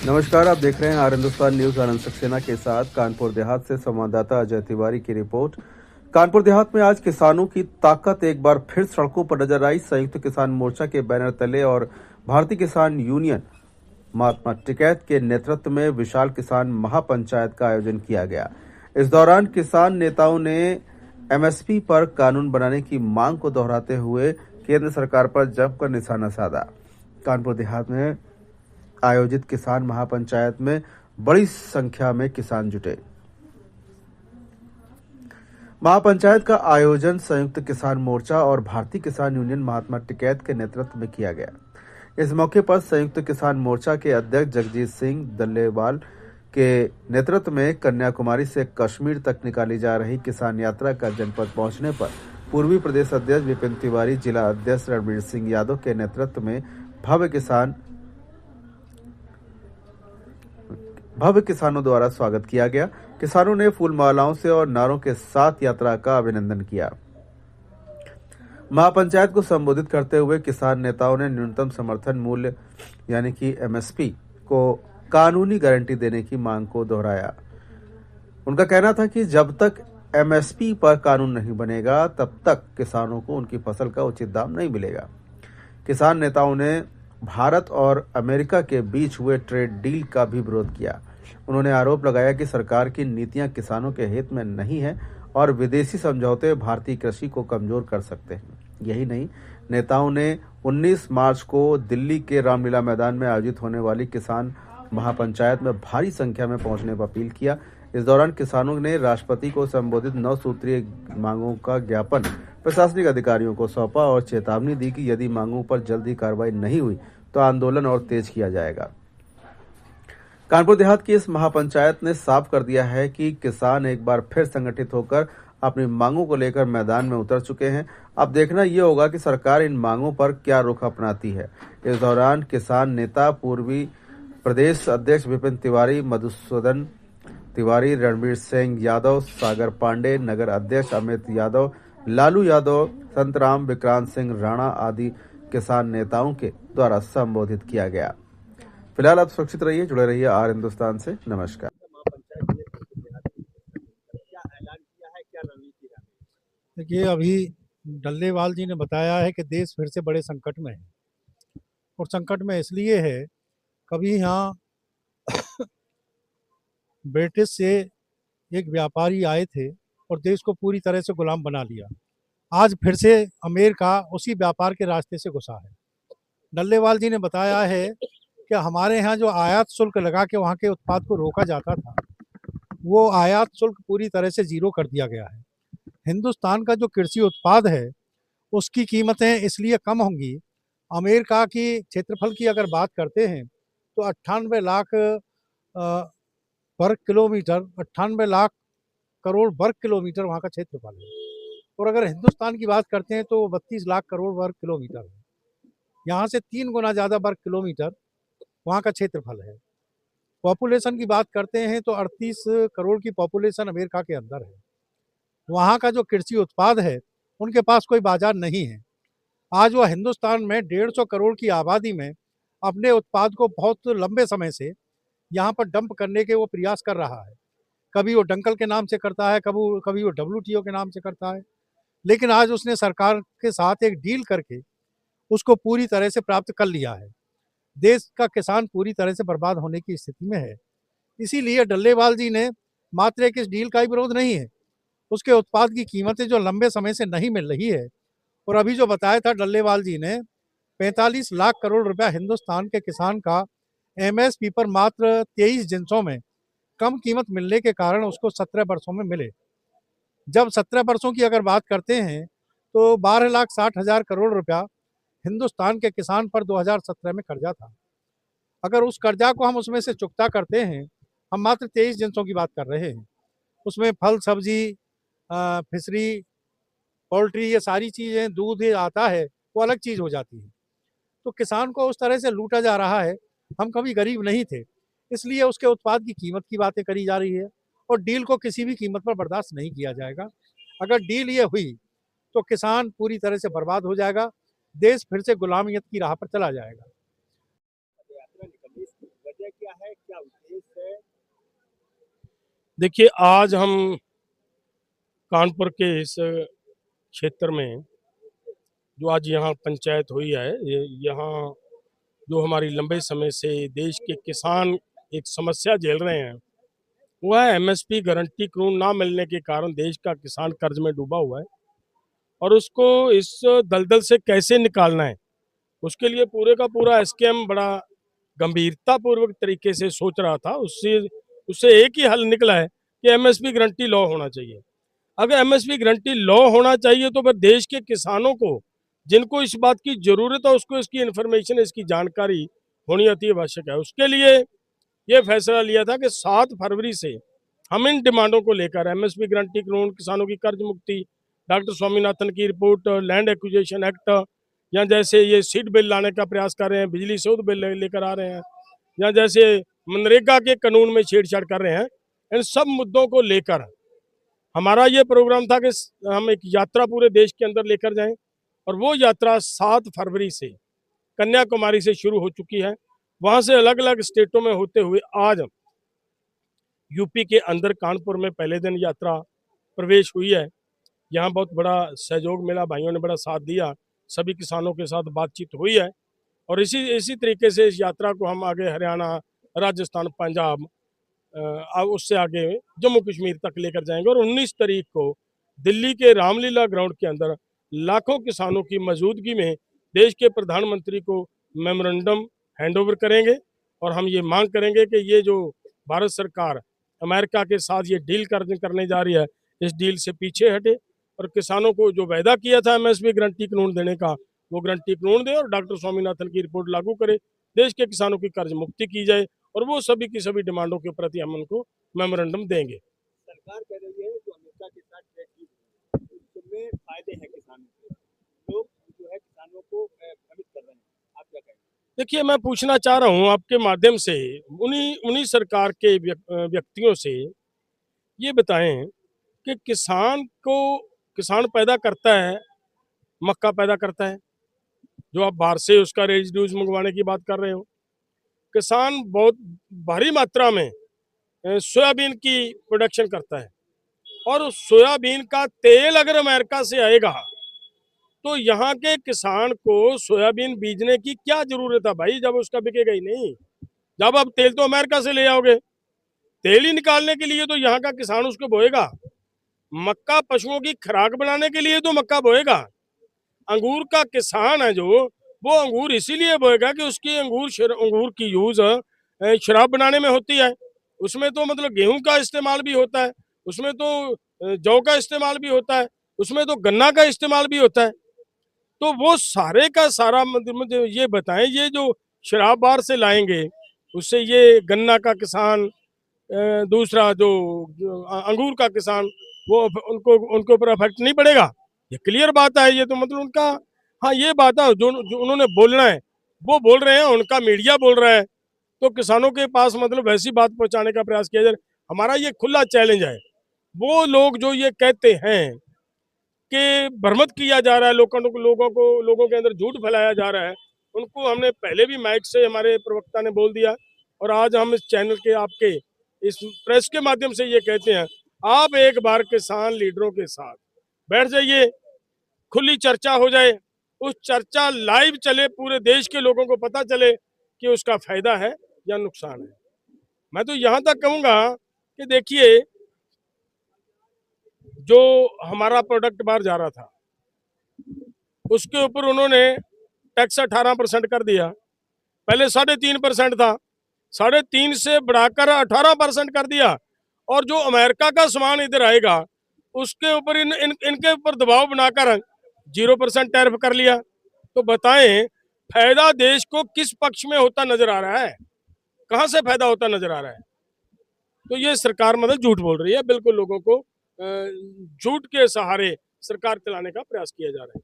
नमस्कार, आप देख रहे हैं आर हिंदुस्तान न्यूज। आनंद सक्सेना के साथ कानपुर देहात से संवाददाता अजय तिवारी की रिपोर्ट। कानपुर देहात में आज किसानों की ताकत एक बार फिर सड़कों पर नजर आई। संयुक्त किसान मोर्चा के बैनर तले और भारतीय किसान यूनियन महात्मा टिकैत के नेतृत्व में विशाल किसान महापंचायत का आयोजन किया गया। इस दौरान किसान नेताओं ने एमएसपी पर कानून बनाने की मांग को दोहराते हुए केंद्र सरकार पर जमकर निशाना साधा। कानपुर देहात में आयोजित किसान महापंचायत में बड़ी संख्या में किसान जुटे। महापंचायत का आयोजन संयुक्त किसान मोर्चा और भारतीय किसान यूनियन महात्मा टिकैत के नेतृत्व में किया गया। इस मौके पर संयुक्त किसान मोर्चा के अध्यक्ष जगजीत सिंह दल्लेवाल के नेतृत्व में कन्याकुमारी से कश्मीर तक निकाली जा रही किसान यात्रा का जनपद पहुंचने पर पूर्वी प्रदेश अध्यक्ष विपिन तिवारी, जिला अध्यक्ष रणबीर सिंह यादव के नेतृत्व में भव्य किसानों द्वारा स्वागत किया गया। किसानों ने फूल मालाओं से और नारों के साथ यात्रा का अभिनंदन किया। महापंचायत को संबोधित करते हुए किसान नेताओं ने न्यूनतम समर्थन मूल्य यानी कि एमएसपी को कानूनी गारंटी देने की मांग को दोहराया। उनका कहना था कि जब तक एमएसपी पर कानून नहीं बनेगा तब तक किसानों को उनकी फसल का उचित दाम नहीं मिलेगा। किसान नेताओं ने भारत और अमेरिका के बीच हुए ट्रेड डील का भी विरोध किया। उन्होंने आरोप लगाया कि सरकार की नीतियां किसानों के हित में नहीं है और विदेशी समझौते भारतीय कृषि को कमजोर कर सकते हैं। यही नहीं, नेताओं ने 19 मार्च को दिल्ली के रामलीला मैदान में आयोजित होने वाली किसान महापंचायत में भारी संख्या में पहुंचने पर अपील किया। इस दौरान किसानों ने राष्ट्रपति को संबोधित 9 सूत्रीय मांगों का ज्ञापन प्रशासनिक अधिकारियों को सौंपा और चेतावनी दी कि यदि मांगों पर जल्दी कार्रवाई नहीं हुई तो आंदोलन और तेज किया जाएगा। कानपुर देहात की इस महापंचायत ने साफ कर दिया है कि किसान एक बार फिर संगठित होकर अपनी मांगों को लेकर मैदान में उतर चुके हैं। अब देखना यह होगा कि सरकार इन मांगों पर क्या रुख अपनाती है। इस दौरान किसान नेता पूर्वी प्रदेश अध्यक्ष विपिन तिवारी, मधुसूदन तिवारी, रणबीर सिंह यादव, सागर पांडे, नगर अध्यक्ष अमित यादव, लालू यादव, संतराम, विक्रांत सिंह राणा आदि किसान नेताओं के द्वारा संबोधित किया गया। फिलहाल आप सुरक्षित रहिए, जुड़े रहिए आर हिंदुस्तान से। नमस्कार। देखिए, अभी डल्लेवाल जी ने बताया है कि देश फिर से बड़े संकट में है और संकट में इसलिए है, कभी यहाँ ब्रिटिश से एक व्यापारी आए थे और देश को पूरी तरह से गुलाम बना लिया। आज फिर से अमेरिका उसी व्यापार के रास्ते से घुसा है। डल्लेवाल जी ने बताया है कि हमारे यहाँ जो आयात शुल्क लगा के वहाँ के उत्पाद को रोका जाता था, वो आयात शुल्क पूरी तरह से जीरो कर दिया गया है। हिंदुस्तान का जो कृषि उत्पाद है उसकी कीमतें इसलिए कम होंगी। अमेरिका की क्षेत्रफल की अगर बात करते हैं तो 98 लाख वर्ग किलोमीटर, 98 लाख करोड़ वर्ग किलोमीटर वहाँ का क्षेत्रफल है और अगर हिंदुस्तान की बात करते हैं तो 32 लाख करोड़ वर्ग किलोमीटर है। यहाँ से 3 गुना ज़्यादा वर्ग किलोमीटर वहाँ का क्षेत्रफल है। पॉपुलेशन की बात करते हैं तो 38 करोड़ की पॉपुलेशन अमेरिका के अंदर है। वहाँ का जो कृषि उत्पाद है उनके पास कोई बाजार नहीं है। आज वह हिंदुस्तान में 150 करोड़ की आबादी में अपने उत्पाद को बहुत लंबे समय से यहाँ पर डंप करने के वो प्रयास कर रहा है। कभी वो डंकल के नाम से करता है, कभी वो WTO के नाम से करता है, लेकिन आज उसने सरकार के साथ एक डील करके उसको पूरी तरह से प्राप्त कर लिया है। देश का किसान पूरी तरह से बर्बाद होने की स्थिति में है। इसीलिए डल्लेवाल जी ने मात्र एक इस डील का ही विरोध नहीं है, उसके उत्पाद की कीमतें जो लंबे समय से नहीं मिल रही है। और अभी जो बताया था डल्लेवाल जी ने, 45 लाख करोड़ रुपया हिंदुस्तान के किसान का एमएसपी पर मात्र 23 जिन्सों में कम कीमत मिलने के कारण उसको 17 वर्षों में मिले। जब 17 वर्षों की अगर बात करते हैं तो 12,60,000 करोड़ रुपया हिंदुस्तान के किसान पर 2017 में कर्जा था। अगर उस कर्जा को हम उसमें से चुकता करते हैं, हम मात्र 23 जिन्सों की बात कर रहे हैं। उसमें फल, सब्जी, फिशरी, पोल्ट्री, ये सारी चीज़ें, दूध ये आता है, वो अलग चीज़ हो जाती है। तो किसान को उस तरह से लूटा जा रहा है। हम कभी गरीब नहीं थे, इसलिए उसके उत्पाद की कीमत की बातें करी जा रही है और डील को किसी भी कीमत पर बर्दाश्त नहीं किया जाएगा। अगर डील ये हुई तो किसान पूरी तरह से बर्बाद हो जाएगा, देश फिर से गुलामियत की राह पर चला जाएगा। यात्रा निकली, इसकी वजह क्या है? देखिए, आज हम कानपुर के इस क्षेत्र में जो आज यहाँ पंचायत हुई है, यहाँ जो हमारी लंबे समय से देश के किसान एक समस्या झेल रहे हैं, वो है एमएसपी गारंटी कानून ना मिलने के कारण देश का किसान कर्ज में डूबा हुआ है और उसको इस दलदल से कैसे निकालना है, उसके लिए पूरे का पूरा एसकेएम बड़ा गंभीरतापूर्वक तरीके से सोच रहा था। उससे उससे एक ही हल निकला है कि एमएसपी गारंटी लॉ होना चाहिए। अगर एमएसपी गारंटी लॉ होना चाहिए तो फिर देश के किसानों को, जिनको इस बात की जरूरत है, उसको इसकी इन्फॉर्मेशन, इसकी जानकारी होनी अति आवश्यक है। उसके लिए ये फैसला लिया था कि 7 फरवरी से हम इन डिमांडों को लेकर एमएसपी गारंटी कानून, किसानों की कर्ज मुक्ति, डॉक्टर स्वामीनाथन की रिपोर्ट, लैंड एक्विजिशन एक्ट, या जैसे ये सीड बिल लाने का प्रयास कर रहे हैं, बिजली शोध बिल लेकर आ रहे हैं, या जैसे मनरेगा के कानून में छेड़छाड़ कर रहे हैं, इन सब मुद्दों को लेकर हमारा ये प्रोग्राम था कि हम एक यात्रा पूरे देश के अंदर लेकर जाएं। और वो यात्रा 7 फरवरी से कन्याकुमारी से शुरू हो चुकी है। वहां से अलग अलग स्टेटों में होते हुए आज यूपी के अंदर कानपुर में पहले दिन यात्रा प्रवेश हुई है। यहाँ बहुत बड़ा सहयोग मिला, भाइयों ने बड़ा साथ दिया, सभी किसानों के साथ बातचीत हुई है और इसी इसी तरीके से इस यात्रा को हम आगे हरियाणा, राजस्थान, पंजाब, उससे आगे जम्मू कश्मीर तक लेकर जाएंगे। और 19 तारीख को दिल्ली के रामलीला ग्राउंड के अंदर लाखों किसानों की मौजूदगी में देश के प्रधानमंत्री को मेमोरेंडम हैंडओवर करेंगे और हम ये मांग करेंगे कि ये जो भारत सरकार अमेरिका के साथ ये डील करने जा रही है, इस डील से पीछे हटे और किसानों को जो वायदा किया था एमएसपी गारंटी कानून देने का, वो गारंटी कानून दे और डॉक्टर स्वामीनाथन की रिपोर्ट लागू करे, देश के किसानों की कर्ज मुक्ति की जाए और वो सभी की सभी डिमांडों के प्रति हम उनको मेमोरेंडम देंगे। सरकार कह रही है जो अमेरिका के साथ ट्रेड डील उसमें फायदे हैं किसानों के, लोग जो है किसानों को भ्रमित कर रहे हैं, आप क्या कहेंगे? देखिए, मैं पूछना चाह रहा हूँ आपके माध्यम से उन्हीं सरकार के व्यक्तियों से, ये बताएं कि किसान पैदा करता है, मक्का पैदा करता है, जो आप बाहर से उसका रेजिड्यूज मंगवाने की बात कर रहे हो। किसान बहुत भारी मात्रा में सोयाबीन की प्रोडक्शन करता है और उस सोयाबीन का तेल अगर अमेरिका से आएगा तो यहाँ के किसान को सोयाबीन बीजने की क्या जरूरत है भाई, जब उसका बिकेगा ही नहीं। जब आप तेल तो अमेरिका से ले आओगे, तेल ही निकालने के लिए तो यहाँ का किसान उसको बोएगा। मक्का पशुओं की खुराक बनाने के लिए तो मक्का बोएगा। अंगूर का किसान है जो, वो अंगूर इसीलिए बोएगा कि उसकी अंगूर की यूज शराब बनाने में होती है। उसमें तो मतलब गेहूं का इस्तेमाल भी होता है, उसमें तो जौ का इस्तेमाल भी होता है, उसमें तो गन्ना का इस्तेमाल भी होता है। तो वो सारे का सारा मुझे ये बताएं, ये जो शराब बाहर से लाएंगे उससे ये गन्ना का किसान, दूसरा जो अंगूर का किसान, वो उनके ऊपर इफेक्ट नहीं पड़ेगा? ये क्लियर बात है। ये तो मतलब उनका, हाँ ये बात है जो उन्होंने बोलना है वो बोल रहे हैं, उनका मीडिया बोल रहा है, तो किसानों के पास मतलब वैसी बात पहुंचाने का प्रयास किया जाए। हमारा ये खुला चैलेंज है। वो लोग जो ये कहते हैं कि भ्रमित किया जा रहा है, लोगों के अंदर झूठ फैलाया जा रहा है, उनको हमने पहले भी माइक से हमारे प्रवक्ता ने बोल दिया और आज हम इस चैनल के, आपके इस प्रेस के माध्यम से ये कहते हैं, आप एक बार किसान लीडरों के साथ बैठ जाइए, खुली चर्चा हो जाए, उस चर्चा लाइव चले, पूरे देश के लोगों को पता चले कि उसका फायदा है या नुकसान है। मैं तो यहाँ तक कहूँगा कि देखिए, जो हमारा प्रोडक्ट बाहर जा रहा था उसके ऊपर उन्होंने टैक्स 18% कर दिया। पहले 3.5% था, 3.5 से बढ़ाकर 18% कर दिया। और जो अमेरिका का सामान इधर आएगा उसके ऊपर इनके ऊपर दबाव बनाकर 0% टैरिफ कर लिया। तो बताएं, फायदा देश को किस पक्ष में होता नजर आ रहा है? कहां से फायदा होता नजर आ रहा है? तो ये सरकार मतलब झूठ बोल रही है, बिल्कुल लोगों को झूठ के सहारे सरकार चलाने का प्रयास किया जा रहा है।